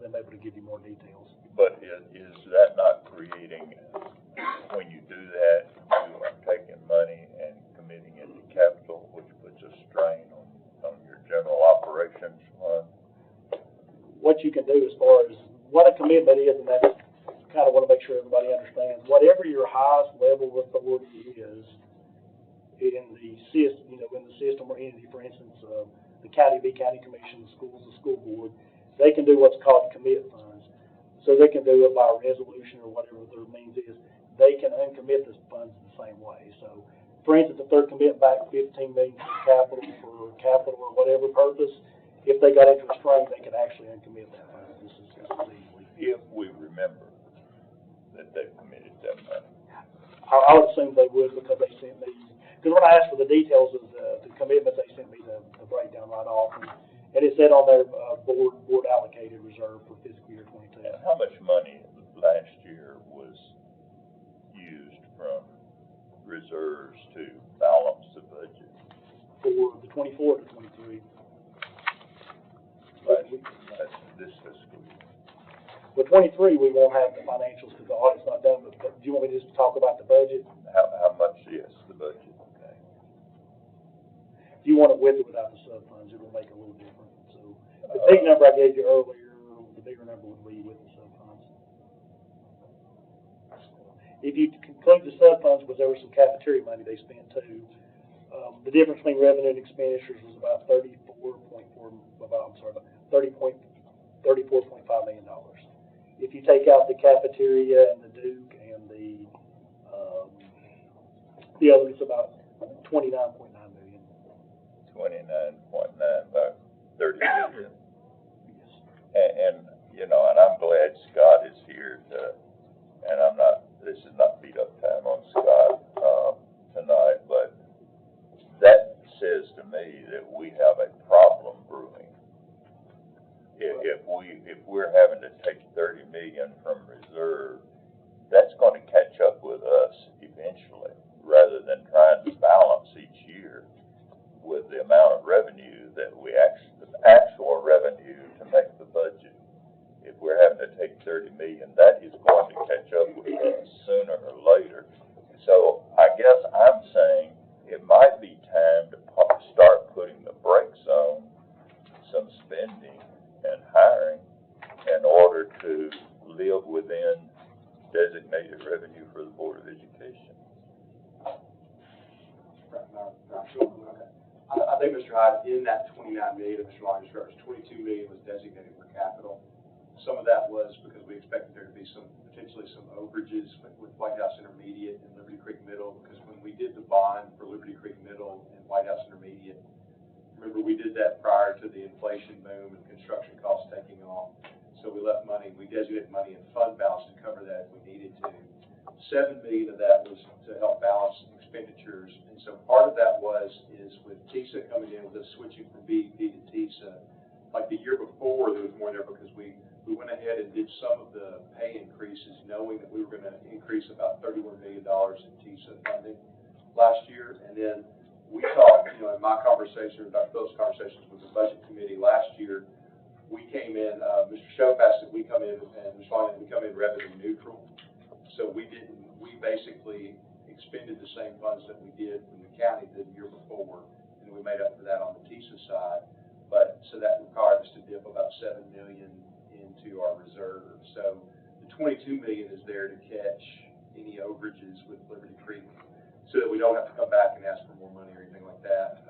them able to give you more details. But is that not creating, when you do that, you are taking money and committing it to capital, which puts a strain on your general operations fund? What you can do as far as what a commitment is, and that's kind of want to make sure everybody understands, whatever your highest level of authority is in the system, in the system or entity, for instance, the county be county commission, the schools, the school board, they can do what's called commit funds. So they can do it by resolution or whatever their means is. They can uncommit the funds the same way. So, for instance, if they're committing back $15 million for capital or whatever purpose, if they got into a strain, they could actually uncommit that fund. This is easily. If we remember that they've committed that money. I would assume they would, because they sent me, because when I asked for the details of the commitments, they sent me the breakdown right off. And it said on their board allocated reserve for fiscal year 22. And how much money last year was used from reserves to balance the budget? For the 24 to 23. That's this fiscal year. With 23, we won't have the financials because the audit's not done, but do you want me to just talk about the budget? How much, yes, the budget, okay. If you want it with or without the sub-funds, it will make a little difference. So the big number I gave you earlier, the bigger number would be with the sub-funds. If you include the sub-funds, because there was some cafeteria money they spent too, the difference between revenue and expenditures was about $34.5 million. If you take out the cafeteria and the Duke and the other, it's about $29.9 million. 29.9, about 30 million. Yes. And and I'm glad Scott is here and this is not beat up time on Scott tonight, but that says to me that we have a problem brewing. If we're having to take 30 million from reserve, that's going to catch up with us eventually, rather than trying to balance each year with the amount of revenue that we actual revenue to make the budget. If we're having to take 30 million, that is going to catch up with us sooner or later. So I guess I'm saying it might be time to start putting the brakes on some spending and hiring in order to live within designated revenue for the Board of Education. I think, Mr. Hyde, in that 29 million, Mr. Long described, 22 million was designated for capital. Some of that was because we expected there to be potentially some overages with White House Intermediate and Liberty Creek Middle, because when we did the bond for Liberty Creek Middle and White House Intermediate, remember we did that prior to the inflation boom and construction costs taking off. So we left money, we designated money in fund balance to cover that if we needed to. 7 million of that was to help balance expenditures, and so part of that is with TISA coming in, with us switching from BEP to TISA. Like the year before, there was more there because we went ahead and did some of the pay increases, knowing that we were going to increase about $31 million in TISA funding last year. And then we talked, in my conversation, Dr. Phillips' conversations with the budget committee last year, we came in, Mr. Showpass said we come in, and Ms. Lonnie, we come in revenue neutral. So we basically expended the same funds that we did from the county the year before, and we made up for that on the TISA side. But so that required us to dip about $7 million into our reserve. So the 22 million is there to catch any overages with Liberty Creek, so that we don't have to come back and ask for more money or anything like that.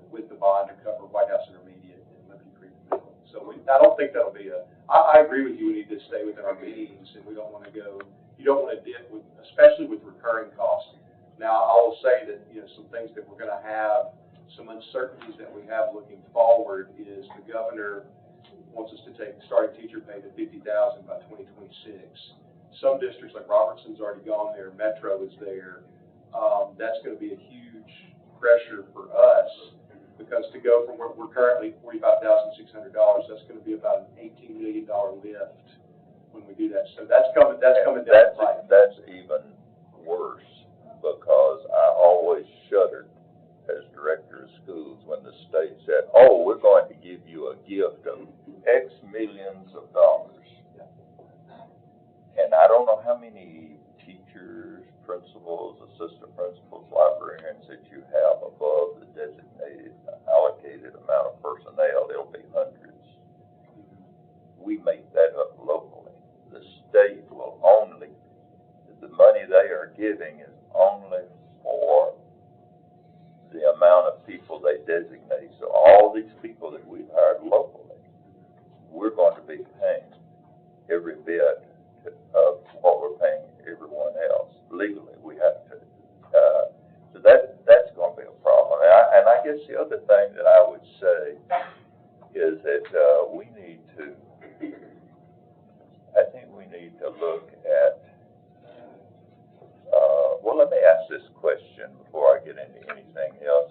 With the bond to cover White House Intermediate and Liberty Creek Middle. So I don't think that'll be I agree with you. We need to stay within our meetings, and we don't want to go. You don't want to dip with, especially with recurring costs. Now I will say that some things that we're going to have. Some uncertainties that we have looking forward is the governor wants us to take starting teacher pay to $50,000 by 2026. Some districts like Robertson's already gone there, Metro is there. That's going to be a huge pressure for us, because to go from where we're currently $45,600, that's going to be about an $18 million lift when we do that. So that's coming down the pipe. That's even worse, because I always shuddered as director of schools when the state said, "Oh, we're going to give you a gift of X millions of dollars. And I don't know how many teachers, principals, assistant principals, librarians that you have above the designated allocated amount of personnel. There'll be hundreds. We make that up locally. The state will only, the money they are giving is only for the amount of people they designate. So all these people that we've hired locally, we're going to be paying every bit of what we're paying everyone else. Legally, we have to. So that's going to be a problem. And I guess the other thing that I would say is that we need to, I think we need to look at, well, let me ask this question before I get into anything else.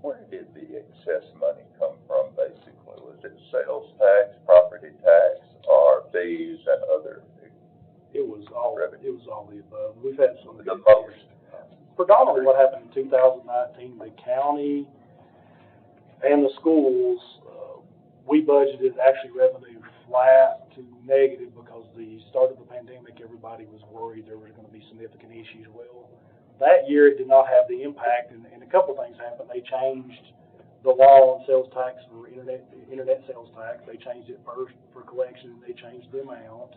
Where did the excess money come from, basically? Was it sales tax, property tax, or fees and other? It was all the above. We've had some of The most. Predominantly what happened in 2019, the county and the schools, we budgeted actually revenue flat to negative because the start of the pandemic, everybody was worried there was going to be significant issues. Well, that year it did not have the impact, and a couple of things happened. They changed the law on sales tax for internet sales tax. They changed it first for collection, and they changed the amount.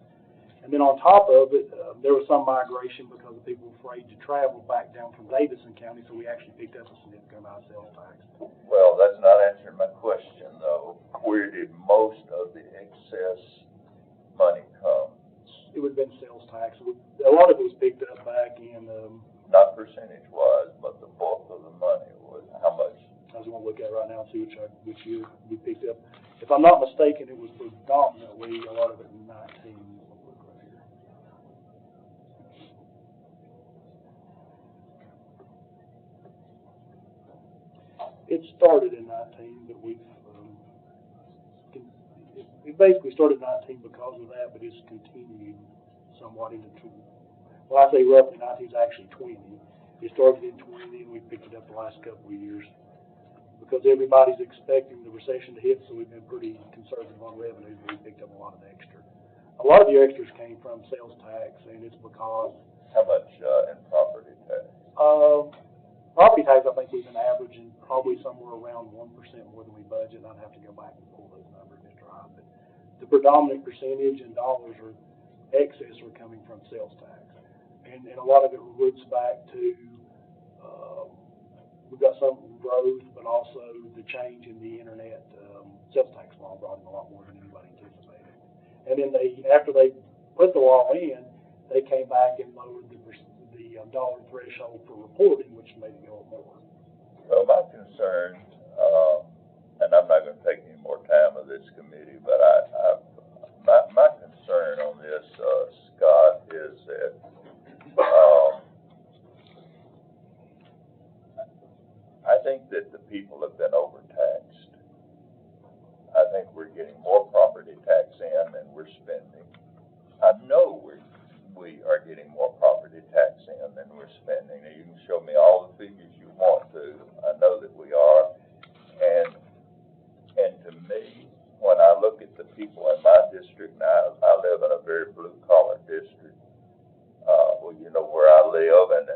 And then on top of it, there was some migration because the people were afraid to travel back down from Davidson County, so we actually picked up a significant amount of sales tax. Well, that's not answering my question, though. Where did most of the excess money come? It would have been sales tax. A lot of it was picked up back in... not percentage-wise, but the bulk of the money was how much? I was going to look at it right now and see which year we picked up. If I'm not mistaken, it was predominantly a lot of it in 19. It started in 19, but it basically started in 19 because of that, but it's continued somewhat into 20. Well, I say roughly 19 is actually 20. It started in 20, and we picked it up the last couple of years because everybody's expecting the recession to hit, so we've been pretty conservative on revenue, but we picked up a lot of extra. A lot of the extras came from sales tax, and it's because... How much in property tax? Property tax, I think we've been averaging probably somewhere around 1% more than we budget. I'd have to go back and pull those numbers, Mr. Hyde. But the predominant percentage in dollars or excess are coming from sales tax. And a lot of it roots back to, we've got some growth, but also the change in the internet sales tax law brought in a lot more than anybody anticipated. And then after they put the law in, they came back and lowered the dollar threshold for reporting, which made it go more. Well, my concern, and I'm not going to take any more time of this committee, but my concern on this, Scott, is that I think that the people have been overtaxed. I think we're getting more property tax in than we're spending. I know we are getting more property tax in than we're spending. Now, you can show me all the figures you want to. I know that we are. And to me, when I look at the people in my district now, I live in a very blue-collar district. Well, you know where I live, and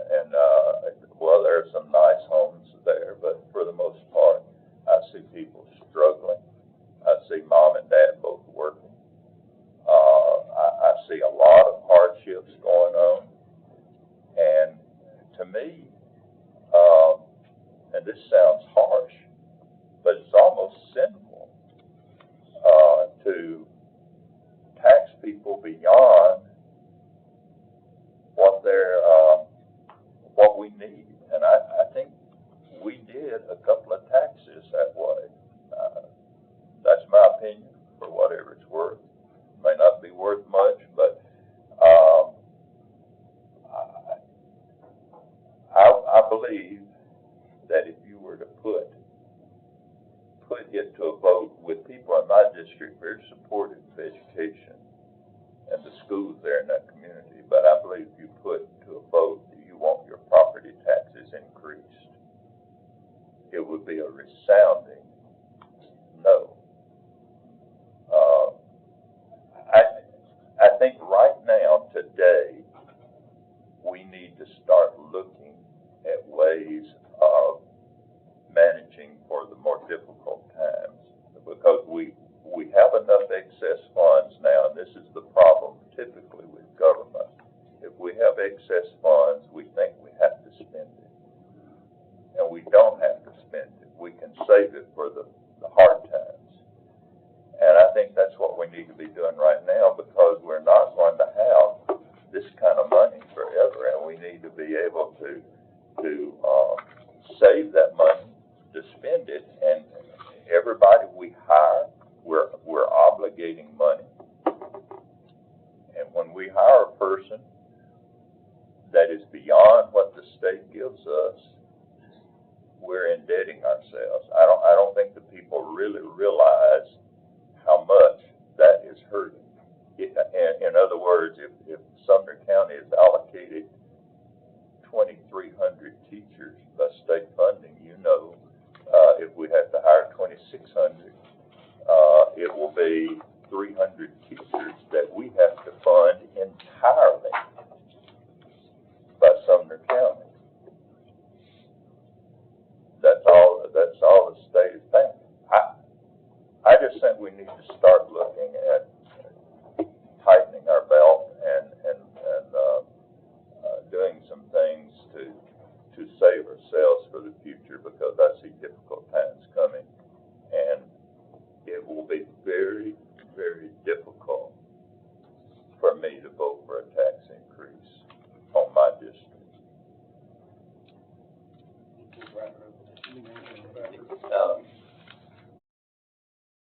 well, there are some nice homes there, but for the most part, I see people struggling. I see mom and dad both working. I see a lot of hardships going on, and to me, and this sounds harsh, but it's almost sinful to tax people beyond what we need. And I think we did a couple of taxes that way. That's my opinion, for whatever it's worth. May not be worth much, but I believe that if you were to put it to a vote with people in my district very supportive of education and the schools there in that community, but I believe if you put to a vote that you want your property taxes increased, it would be a resounding no. we have enough excess funds now, and this is the problem typically with government. If we have excess funds, we think we have to spend it. And we don't have to spend it. We can save it for the hard times. And I think that's what we need to be doing right now, because we're not going to have this kind of money forever, and we need to be able to save that money to spend it. And everybody we hire, we're obligating money. And when we hire a person that is beyond what the state gives us, we're indebting ourselves. I don't think the people really realize how much that is hurting. In other words, if Sumner County is allocated 2,300 teachers by state funding, if we have to hire 2,600, it will be 300 teachers that we have to fund entirely by Sumner County. That's all the state is paying. I just think we need to start looking at tightening our belt and doing some things to save ourselves for the future, because I see difficult times coming, and it will be very, very difficult for me to vote for a tax increase on my district.